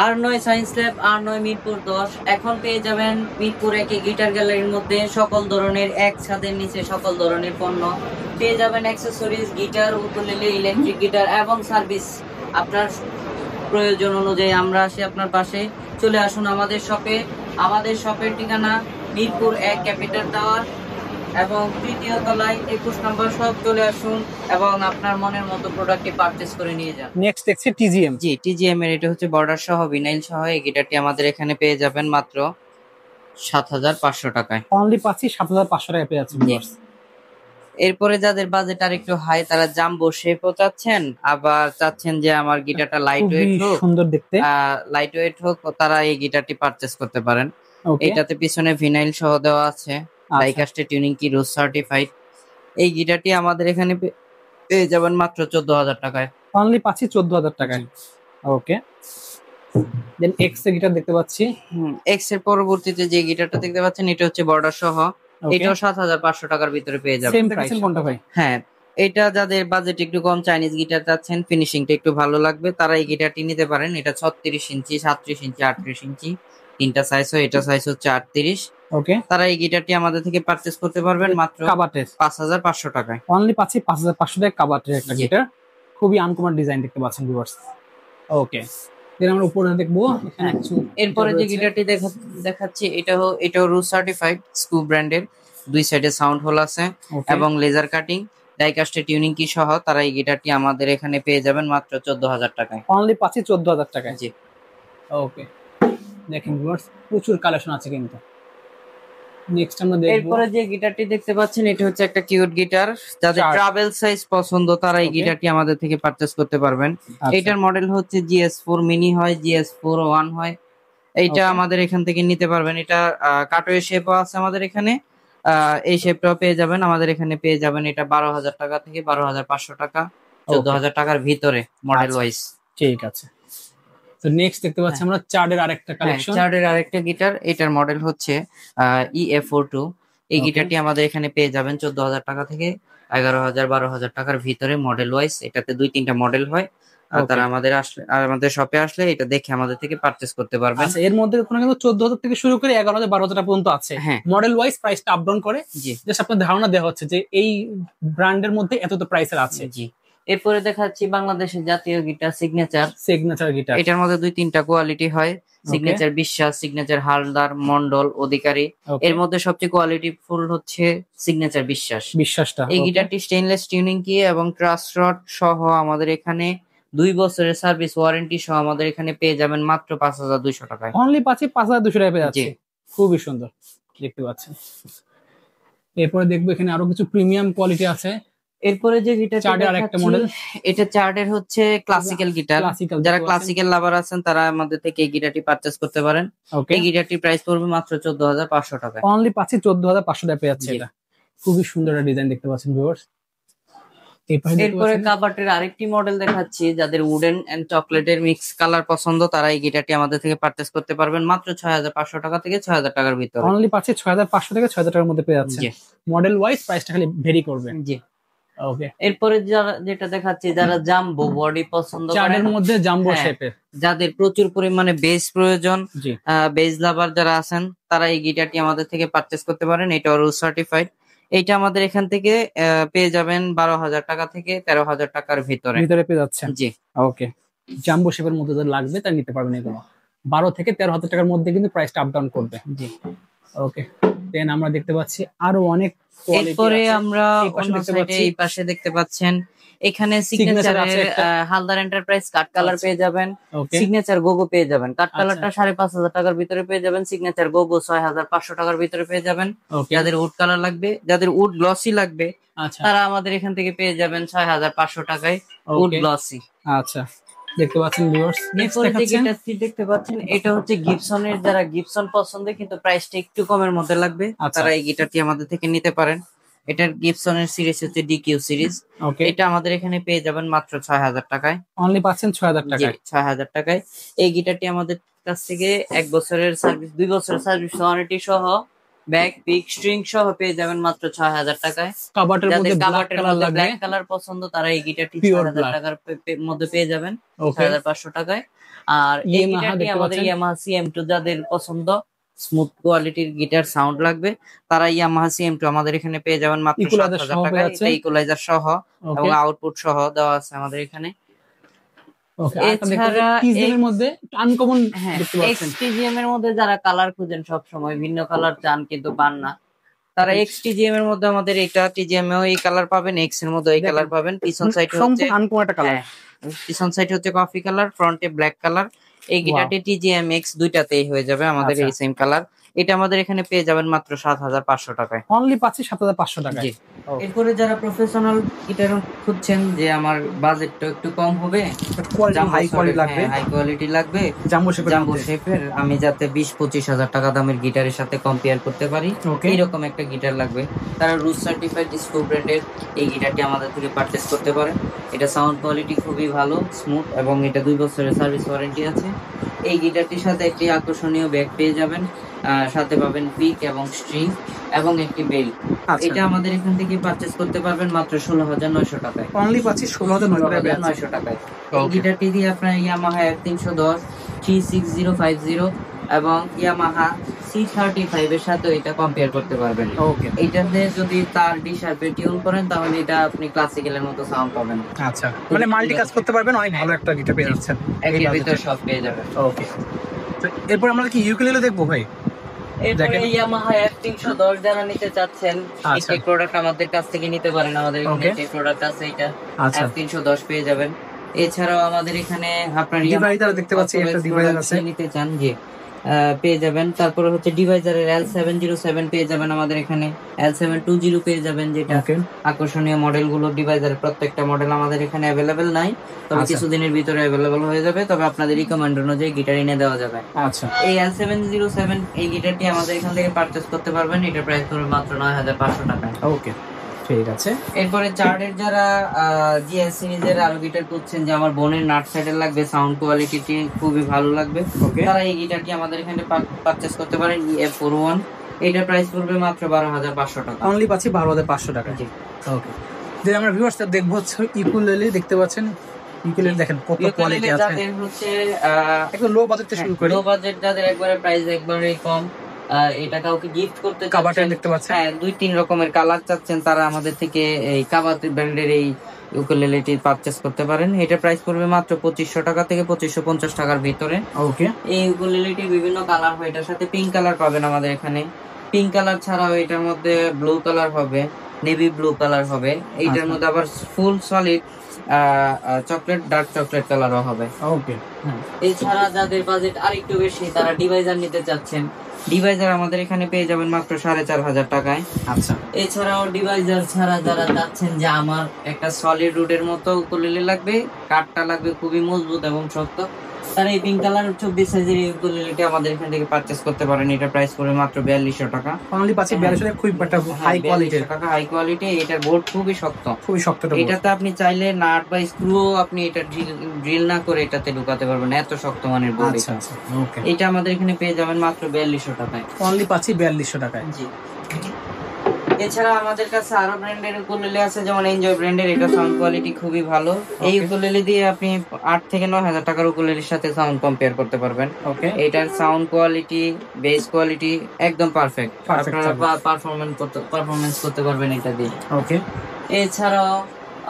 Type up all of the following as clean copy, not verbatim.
R9 science lab, R9 Mirpur 10। এখন পেয়ে যাবেন মিরপুর একে গিটার গ্যালারির মধ্যে সকল ধরনের এক ছাদের নিচে সকল ধরনের পণ্য পেয়ে যাবেন। Accessories, guitar, ukulele, electric guitar এবং সার্ভিস আপনার প্রয়োজন অনুযায়ী আমরা আসি আপনার পাশে। চলে আসুন আমাদের শপে। আমাদের শপের ঠিকানা মিরপুর 1 ক্যাপিটাল টাওয়ার এবং তৃতীয় তলায় 21 নম্বর শপ। চলে আসুন এবং আপনার মনের মতো প্রোডাক্টটি পারচেজ করে নিয়ে যান। নেক্সট দেখছি টিজিএম। জি, টিজিএম এর এটা হচ্ছে বর্ডার সহ ভিনাইল সহ এই গিটারটি আমাদের এখানে পেয়ে যাবেন মাত্র ৭৫০০ টাকায়। অনলি পাচ্ছি ৭৫০০ টাকায় পেয়ে যাচ্ছি ভিউয়ার্স। এরপরে যাদের বাজেট আর একটু হাই তারা জাম্বো শেপও চাচ্ছেন, আবার চাচ্ছেন যে আমার গিটারটা লাইট ওয়েট হোক, সুন্দর দেখতে, লাইট ওয়েট হোক, তারা এই গিটারটি পারচেজ করতে পারেন। এটাতে পিছনে ভিনাইল সহ দেওয়া আছে, ডাইকাস্টে টিউনিং কি রোজ সার্টিফাইড। এই গিটারটি আমাদের এখানে পেয়ে যাবেন মাত্র ১৪,০০০ টাকায়। অনলি পাচ্ছি ১৪,০০০ টাকায়। ওকে, দেন এক্স এর গিটার দেখতে পাচ্ছি। এক্স এর পরবর্তীতে যে গিটারটা দেখতে পাচ্ছেন এটা হচ্ছে বর্ডার সহ, এটাও ৭৫০০ টাকার ভিতরে পেয়ে যাবেন। সেম প্রাইস কোনটা ভাই? হ্যাঁ, এটা যাদের বাজেট একটু কম, চাইনিজ গিটার চাচ্ছেন, ফিনিশিংটা একটু ভালো লাগবে, তারা এই গিটারটি নিতে পারেন। এটা ৩৬ ইঞ্চি, ৩৭ ইঞ্চি, ৩৮ ইঞ্চি, তিনটা সাইজ হয়। এটা সাইজ হচ্ছে ৩৮। ওকে, তারা এই গিটারটি আমাদের থেকে পারচেজ করতে পারবেন মাত্র কাবাটের ৫৫০০ টাকায়। অনলি পাচ্ছি ৫৫০০ টাকায় কাবাটের একটা গিটার। খুবই আনকমন ডিজাইন দেখতে পাচ্ছেন ভিউয়ার্স। ওকে, দেন আমরা উপরে দেখবো এখানে কিছু। এরপরে যে গিটারটি দেখাচ্ছি এটাও রুজ সার্টিফাইড স্কু ব্র্যান্ডের। দুই সাইডে সাউন্ড হোল আছে এবং লেজার কাটিং, ডাইকাস্টে টিউনিং কি সহ। তারা এই গিটারটি আমাদের এখানে পেয়ে যাবেন মাত্র ১৪,০০০ টাকায়। অনলি পাচ্ছি ১৪,০০০ টাকায়। জি, ওকে, দেখেন ভিউয়ার্স প্রচুর কালেকশন আছে কিন্তু। নেক্সট আমরা দেখব, এরপরে যে গিটারটি দেখতে পাচ্ছেন এটা হচ্ছে একটা কিউট গিটার। যাদের ট্রাভেল সাইজ পছন্দ তারা এই গিটারটি আমাদের থেকে পারচেজ করতে পারবেন। এটার মডেল হচ্ছে GS4 মিনি হয়, GS4 1 হয়। এইটা আমাদের এখান থেকে নিতে পারবেন। এটা কাটওয়ে শেপও আছে আমাদের এখানে, এই শেপটাও পেয়ে যাবেন আমাদের এখানে। পেয়ে যাবেন এটা ১২,০০০ টাকা থেকে ১২,৫০০ টাকা, ১৪,০০০ টাকার ভিতরে মডেল ওয়াইজ। ঠিক আছে। তো নেক্সট দেখতে পাচ্ছি আমরা চার্ডের আরেকটা কালেকশন। চার্ডের আরেকটা গিটার, এটার মডেল হচ্ছে EF42। এই গিটারটি আমাদের এখানে পেয়ে যাবেন ১৪,০০০ টাকা থেকে ১১,০০০ ১২,০০০ টাকার ভিতরে মডেল ওয়াইজ। এটাতে ২-৩টা মডেল হয়। তারা আমাদের শপে আসলে এটা দেখে আমাদের থেকে পারচেজ করতে পারবেন। আচ্ছা, এর মধ্যে কোনো কিন্তু ১৪,০০০ থেকে শুরু করে ১১,০০০ ১২,০০০ পর্যন্ত আছে। হ্যাঁ, মডেল ওয়াইজ প্রাইসটা আপ ডাউন করে। জি, জাস্ট আপনার ধারণা দেওয়া হচ্ছে যে এই ব্র্যান্ডের মধ্যে এত প্রাইসের আছে। জি। এরপরে দেখাচ্ছি বাংলাদেশের জাতীয় গিটার সিগনেচার গিটার। এটার মধ্যে ২-৩টা কোয়ালিটি হয়, সিগনেচার বিশ্বাস, সিগনেচার হালদার, মন্ডল, অধিকারী। এর মধ্যে সবচেয়ে কোয়ালিটি ফুল হচ্ছে সিগনেচার বিশ্বাসটা। এই গিটারটি স্টেইনলেস টিউনিং কি এবং ট্রাস রড সহ আমাদের এখানে ২ বছরের সার্ভিস ওয়ারেন্টি সহ আমাদের এখানে পেয়ে যাবেন মাত্র ৫,২০০ টাকায়। অনলি পাচ্ছি ৫,২০০ টাকায় পেয়ে যাচ্ছে। খুবই সুন্দর দেখতে পাচ্ছেন। এরপরে দেখবো এখানে আরো কিছু প্রিমিয়াম কোয়ালিটি আছে। এরপরে যে গিটার চার্ডের আরেকটা মডেল, এটা চার্ডের হচ্ছে ক্লাসিক্যাল গিটার। যারা ক্লাসিক্যাল লাভার আছেন তারা আমাদের থেকে এই গিটারটি পারচেজ করতে পারেন। এই গিটারটির প্রাইস পড়বে মাত্র ১৪,৫০০ টাকা। অনলি পাচ্ছি ১৪,৫০০ টাকা পেয়ে যাচ্ছে। এটা খুবই সুন্দর একটা ডিজাইন দেখতে পাচ্ছেন ভিউয়ার্স। এরপরে কাবাটের আরেকটি মডেল দেখাচ্ছি। যাদের উডেন এন্ড চকলেটের মিক্স কালার পছন্দ তারা এই গিটারটি আমাদের থেকে পারচেজ করতে পারবেন মাত্র ৬,৫০০ টাকা থেকে ৬,০০০ টাকার ভিতরে। অনলি পাচ্ছি ৬,৫০০ থেকে ৬,০০০ টাকার মধ্যে পেয়ে যাচ্ছে। মডেল ওয়াইজ প্রাইসটা খালি ভেরি করবে। জি, ওকে। এরপরে যেটা দেখাচ্ছি, যারা জাম্বো বডি পছন্দ করেন, চার্ডের মধ্যে জাম্বো শেপের, যাদের প্রচুর পরিমাণে বেস প্রয়োজন, বেস লাভার যারা আছেন তারা এই গিটারটি আমাদের থেকে পারচেজ করতে পারেন। এটা রুজ সার্টিফাইড। এইটা আমাদের এখান থেকে পেয়ে যাবেন ১২,০০০ টাকা থেকে ১৩,০০০ টাকার ভিতরে পেয়ে যাচ্ছে। জি, ওকে। জাম্বো শেপের মধ্যে যাদের লাগবে তারা নিতে পারবেন। এগুলো ১২ থেকে ১৩,০০০ টাকার মধ্যে কিন্তু প্রাইসটা আপ ডাউন করবে। জি, ওকে। দেন আমরা দেখতে পাচ্ছি আরো অনেক কোয়ালিটি। এরপরে আমরা অন্য সাইডে এই পাশে দেখতে পাচ্ছেন এখানে সিগনেচারের হালদার এন্টারপ্রাইজ কাট কালার পেয়ে যাবেন, সিগনেচার গোগো পেয়ে যাবেন। কাট কালারটা ৫,৫০০ টাকার ভিতরে পেয়ে যাবেন, সিগনেচার গোগো ৬,৫০০ টাকার ভিতরে পেয়ে যাবেন। যাদের উড কালার লাগবে, যাদের উড গ্লসি লাগবে তারা আমাদের এখান থেকে পেয়ে যাবেন ৬,৫০০ টাকায় উড গ্লসি। আচ্ছা, দেখতে পাচ্ছেন ভিউয়ার্স। এরপরে যে গিটারটি দেখতে পাচ্ছেন এটা হচ্ছে গিবসনের। যারা গিবসন পছন্দ কিন্তু প্রাইসটা একটু কমের মধ্যে লাগবে তারা এই গিটারটি আমাদের থেকে নিতে পারেন। এটার গিবসনের সিরিজ হচ্ছে DQ সিরিজ। এটা আমাদের এখানে পেয়ে যাবেন মাত্র ৬,০০০ টাকায়। অনলি পাচ্ছেন ৬,০০০ টাকায়। ৬,০০০ টাকায় এই গিটারটি আমাদের কাছ থেকে ১ বছরের সার্ভিস, ২ বছরের সার্ভিস ওয়ারেন্টি সহ ব্যাক পিক স্ট্রিং সহ পেয়ে যাবেন মাত্র 6000 টাকায়। কাবাটের মধ্যে যাদের ব্ল্যাক কাবাটের কালার মধ্যে লাগবে, ব্ল্যাক কালার পছন্দ তারা এই গিটারটি পিওর 6000 ব্ল্যাক। টাকার মধ্যে পেয়ে যাবেন, ওকে 6500 টাকায়। আর এই ইয়ামাহা গিটারটি দেখতে আমাদের পাচ্ছেন, ইয়ামাহা CM2, যাদের পছন্দ স্মুথ কোয়ালিটির গিটার সাউন্ড লাগবে তারা ইয়ামাহা CM2 আমাদের এখানে পেয়ে যাবেন মাত্র ইকুয়ালাইজার 7000 সহ পেয়ে টাকায়। যাচ্ছে। এটা ইকুয়ালাইজার সহ এবং ওকে আউটপুট সহ দেওয়া আছে আমাদের এখানে। ওকে আর একটা দেখতে এছাড়া পাচ্ছেন টিজিএম এর মধ্যে আনকমন হ্যাঁ, দেখতে পাচ্ছেন। XTGM এর মধ্যে যারা কালার খুঁজেন সব সময় ভিন্ন কালার চান কিন্তু পান না, তারা XTGM এর মধ্যে আমাদের এটা TGM এও এই কালার পাবেন, X এর মধ্যে এই কালার পাবেন। পিছন সাইড হচ্ছে সম্পূর্ণ আনকমন একটা কালার। হ্যাঁ, পিছন সাইড হচ্ছে কফি কালার, ফ্রন্টে ব্ল্যাক কালার। এই গিটারটি TGM X দুইটাতেই হয়ে যাবে আমাদের আচ্ছা। এই সেম কালার। এটা আমাদের এখানে পেয়ে যাবেন মাত্র 7500 টাকায়। অনলি পাচ্ছি 7500 টাকায়। জি। এরপরে যারা প্রফেশনাল গিটার খুঁজছেন যে আমার বাজেটটা একটু কম হবে, হাই কোয়ালিটি লাগবে, হাই কোয়ালিটি লাগবে, জাম্বো শেপের জাম্বো মধ্যে। শেপের, আমি যাতে 20-25 হাজার টাকা দামের গিটারের সাথে কম্পেয়ার করতে পারি ওকে এইরকম একটা গিটার লাগবে, তারা রুট সার্টিফাইড স্ক্রু ব্র্যান্ডের এই গিটারটি আমাদের থেকে পারচেস করতে পারেন। এটা সাউন্ড কোয়ালিটি খুবই ভালো, স্মুথ, এবং এটা 2 বছরের সার্ভিস ওয়ারেন্টি আছে। এই গিটারটির সাথে একটি আকর্ষণীয় ব্যাগ পেয়ে যাবেন, সাথে পাবেন পিক এবং স্ট্রিং এবং একটি বেল। এটা আমাদের এখান থেকে পারচেস করতে পারবেন মাত্র 16900 টাকায়। অনলি পাচ্ছি 16900 টাকায়। এই গিটারটি দিয়ে আপনার ইয়ামাহা F310, 36050 এবং ইয়ামাহা C35 এর সাথে এটা কম্পেয়ার করতে পারবেন। ওকে এইটাতে যদি তার ডি শার্পে টিউন করেন তাহলে এটা আপনি ক্লাসিক্যালের মতো সাউন্ড পাবেন। আচ্ছা, মানে মাল্টি কাজ করতে পারবেন, অনেক ভালো একটা গিটার পেয়ে যাচ্ছেন। এর ভিতর সব পেয়ে যাবেন। ওকে, তো এরপর আমরা কি ইউকেলেলে দেখবো ভাই? এরপরে ইয়ামাহা F310 যারা নিতে চাচ্ছেন এই প্রোডাক্ট আমাদের কাছ থেকে নিতে পারেন। আমাদের এখানে যে প্রোডাক্ট আছে এটা F310 পেয়ে যাবেন। এছাড়াও আমাদের এখানে আপনার ডিভাইজার দেখতে পাচ্ছি, একটা ডিভাইজার আছে, নিতে চান যে পেয়ে যাবেন। তারপরে হচ্ছে ডিভাইজারের L707 পেয়ে যাবেন আমাদের এখানে, L720 পেয়ে যাবেন, যেটা আকর্ষণীয় মডেল গুলো। ডিভাইজারের প্রত্যেকটা মডেল আমাদের এখানে অ্যাভেলেবেল নাই, তবে কিছুদিনের ভিতরে অ্যাভেলেবেল হয়ে যাবে, তবে আপনাদের রিকমেন্ড অনুযায়ী গিটার এনে দেওয়া যাবে। আচ্ছা, এই L707 এই গিটারটি আমাদের এখান থেকে পারচেজ করতে পারবেন, এটার প্রাইস পড়বে মাত্র 9500 টাকা। ওকে ঠিক আছে। এরপরে চার্ডের যারা জিএস সিরিজের আরো গিটার করছেন যে আমার বোনের নাট সাইডের লাগবে, সাউন্ড কোয়ালিটি খুবই ভালো লাগবে, তারা এই গিটারটি আমাদের এখানে পারচেজ করতে পারেন, EF41। এটার প্রাইস পড়বে মাত্র 12500 টাকা। অনলি পাচ্ছি 12500 টাকা। জি ওকে। যে আমরা ভিউয়ার্সটা দেখবো হচ্ছে ইকুলেলে দেখতে পাচ্ছেন, ইকুলেলে দেখেন কত কোয়ালিটি আছে। যাদের হচ্ছে একদম লো বাজেট থেকে শুরু করি, লো বাজেট যাদের একবারে প্রাইস একবারে কম, এটা কাউকে গিফট করতে কাবাটের দেখতে পাচ্ছেন, হ্যাঁ 2-3 রকমের কালার চাচ্ছেন, তারা আমাদের থেকে এই কাবাট ব্র্যান্ডের এই ইউকেলেলেটি পারচেজ করতে পারেন। এটা প্রাইস পড়বে মাত্র 2500 টাকা থেকে 2550 টাকার ভিতরে। ওকে, এই ইউকেলেলেটি বিভিন্ন কালার হয়, এটার সাথে পিঙ্ক কালার পাবেন আমাদের এখানে। পিঙ্ক কালার ছাড়াও এটার মধ্যে ব্লু কালার হবে, নেভি ব্লু কালার হবে, এইটার মধ্যে আবার ফুল সলিড চকলেট, ডার্ক চকলেট কালারও হবে। ওকে, এছাড়া যাদের বাজেট আরেকটু বেশি তারা ডিভাইজার নিতে চাচ্ছেন, ডিভাইজার আমাদের এখানে পেয়ে যাবেন মাত্র 4500 টাকায়। আচ্ছা, এছাড়াও ডিভাইজার ছাড়া যারা চাচ্ছেন যে আমার একটা সলিড রুটের মতো উকুলেলে লাগবে, কাঠটা লাগবে খুবই মজবুত এবং শক্ত, তারা এই পিঙ্ক কালার 24 সাইজের উকুলেলেটি আমাদের এখান থেকে পারচেজ করতে পারেন। এটা প্রাইস পড়বে মাত্র 4200 টাকা। অনলি পাচ্ছি 4200 খুব একটা হাই কোয়ালিটির টাকা, হাই কোয়ালিটি। এটার বোর্ড খুবই শক্ত, খুবই শক্ত। এটাতে আপনি চাইলে নাট বা স্ক্রু আপনি এটা ড্রিল না করে এটাতে ঢুকাতে পারবেন, এত শক্ত মানের বোর্ড। আচ্ছা আচ্ছা, ওকে। এটা আমাদের এখানে পেয়ে যাবেন মাত্র 4200 টাকায়। অনলি পাচ্ছি 4200 টাকায়। জি। এছাড়া আমাদের কাছে আরো ব্র্যান্ডের উকুলেলে আছে, যেমন এনজয় ব্র্যান্ডের, এটা সাউন্ড কোয়ালিটি খুবই ভালো। এই উকুলেলে দিয়ে আপনি 8 থেকে 9000 টাকার উকুলেলের সাথে সাউন্ড কম্পেয়ার করতে পারবেন। ওকে, এটার সাউন্ড কোয়ালিটি, বেস কোয়ালিটি একদম পারফেক্ট, আপনারা পারফরম্যান্স করতে পারবেন এটা দিয়ে। ওকে। এছাড়াও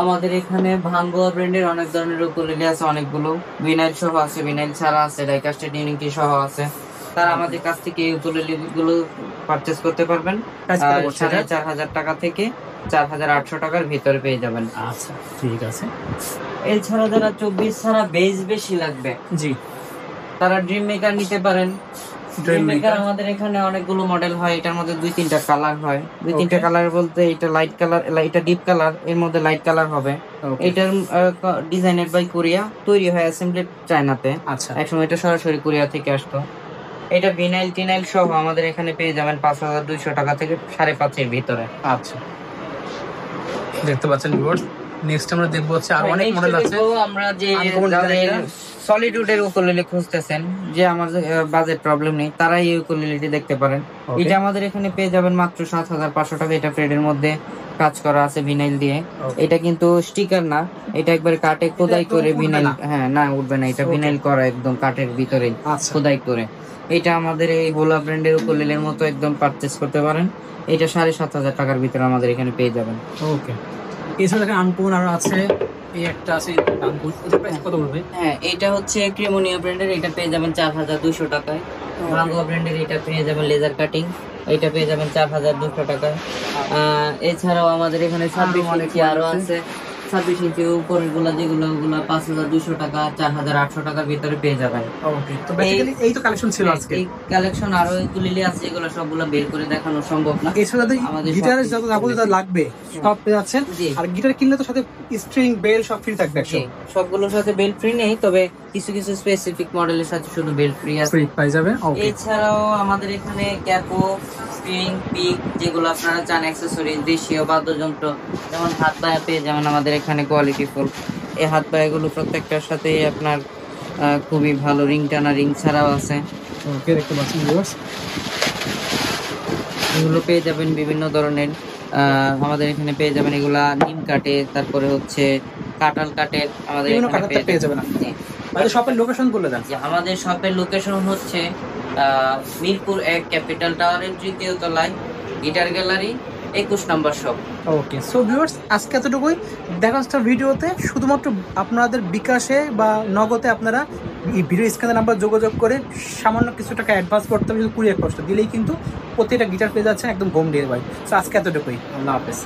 আমাদের এখানে ভাঙ্গোয়া ব্র্যান্ডের অনেক ধরনের উকুলেলে আছে, অনেকগুলো ভিনাইল সহ আছে, ভিনাইল ছাড়া আছে, ডাইকাস্টের টিউনিং সহ আছে, তারা আমাদের কাছ থেকে এই উকুলেলে গুলো পারচেজ করতে পারবেন 4500 টাকা থেকে 4800 টাকার ভিতরে পেয়ে যাবেন। আচ্ছা ঠিক আছে। এছাড়া যারা 24 ছাড়া বেস বেশি লাগবে, জি, তারা ড্রিম মেকার নিতে পারেন। ড্রিম মেকার আমাদের এখানে অনেকগুলো মডেল হয়, এটার মধ্যে 2-3টা কালার হয়। 2-3টা কালার বলতে এটা লাইট কালার, এটা ডিপ কালার, এর মধ্যে লাইট কালার হবে। এটার ডিজাইনের বাই কোরিয়া, তৈরি হয় অ্যাসেম্বলি চায়নাতে। আচ্ছা, একসময় এটা সরাসরি কোরিয়া থেকে আসতো। এটা ভিনাইল টিনাইল সহ আমাদের এখানে পেয়ে যাবেন 5200 টাকা থেকে 5.5 এর ভিতরে। আচ্ছা, দেখতে পাচ্ছেন ভিউয়ার্স, নেক্সট আমরা দেখব হচ্ছে আর অনেক মডেল আছে। আমরা যে যাদের সলিড উডের উকুলেলে খুঁজতেছেন, যে আমার বাজেট প্রবলেম নেই, তারাই এই উকুলেলেটি দেখতে পারেন। Okay. এটা আমাদের এখানে পেয়ে যাবেন মাত্র 7,500 টাকা। এটা ফ্রেডের মধ্যে কাজ করা আছে ভিনাইল দিয়ে। Okay. এটা কিন্তু স্টিকার না, এটা একবারে কাঠে খোদাই একদম করে উঠবে ভিনাইল, না? হ্যাঁ না উঠবে না, এটা Okay. ভিনাইল করা একদম কাঠের ভিতরে আচ্ছা। খোদাই করে। এটা আমাদের এই ভোলা ব্র্যান্ডের উকুলেলের মতো একদম পারচেজ করতে পারেন। এটা 7,500 টাকার ভিতরে আমাদের এখানে পেয়ে যাবেন। ওকে, এছাড়া দেখেন আনপুন আর আছে, এই একটা আছে আনপুন, এটা প্রাইস কত পড়বে? হ্যাঁ, এটা হচ্ছে ক্রিমোনিয়া ব্র্যান্ডের, এটা পেয়ে যাবেন 4,200 টাকায়। ভাঙ্গুয়া ব্র্যান্ডের এটা পেয়ে যাবেন লেজার কাটিং, এটা পেয়ে যাবেন 4,200 টাকায়। এছাড়াও আমাদের এখানে 26 ইঞ্চি আরো আছে, 26 ইঞ্চি উপরের গুলা যেগুলো, ওগুলা 5,200 টাকা, 4,800 টাকার ভিতরে পেয়ে যাবেন। ওকে, তো বেসিক্যালি এই তো কালেকশন ছিল আজকে। এই কালেকশন আরো এগুলি আছে, এগুলো সবগুলো বের করে দেখানো সম্ভব না। এছাড়া আমাদের গিটারের সব যত যাবতীয় যা লাগবে সব পেয়ে যাচ্ছেন। জি। আর গিটার কিনলে তো সাথে স্ট্রিং বেল সব ফ্রি থাকবে। জি, সবগুলোর সাথে বেল্ট ফ্রি নেই, তবে কিছু কিছু স্পেসিফিক মডেলের সাথে শুধু বেল্ট ফ্রি আছে। ফ্রি পাই যাবে। ওকে, এছাড়াও আমাদের এখানে ক্যাপো, স্ট্রিং, পিক, যেগুলো আপনারা চান, অ্যাক্সেসরিজ, দেশীয় বাদ্যযন্ত্র, যেমন হাত পায়া পেয়ে যেমন আমাদের এখানে কোয়ালিটি ফুল। এই হাত পায়াগুলো প্রত্যেকটার সাথেই আপনার খুবই ভালো রিং টানা, রিং ছাড়াও আছে। ওকে, দেখতে পাচ্ছেন ভিউয়ার্স, এগুলো পেয়ে যাবেন বিভিন্ন ধরনের। আমাদের এখানে পেয়ে যাবেন এগুলা নিম কাঠে, তারপরে হচ্ছে কাঁঠাল কাঠের, আমাদের বিভিন্ন এখানে কাঠের পেয়ে যাবেন। জি। আমাদের শপের লোকেশন বলে দেন। যে আমাদের শপের লোকেশন হচ্ছে মিরপুর 1 ক্যাপিটাল টাওয়ারের 3য় তলায়, গিটার গ্যালারি, 21 নম্বর শপ। ওকে, সো ভিউয়ার্স, আজকে এতটুকুই। দেখা হচ্ছে ভিডিওতে। শুধুমাত্র আপনাদের বিকাশে বা নগদে আপনারা এই ভিডিও স্ক্রিনের নাম্বার যোগাযোগ করে সামান্য কিছু টাকা অ্যাডভান্স করতে হবে, কুরিয়ার কষ্ট দিলেই কিন্তু প্রতিটা গিটার পেয়ে যাচ্ছেন একদম হোম ডেলিভারি। সো আজকে এতটুকুই, আল্লাহ হাফেজ।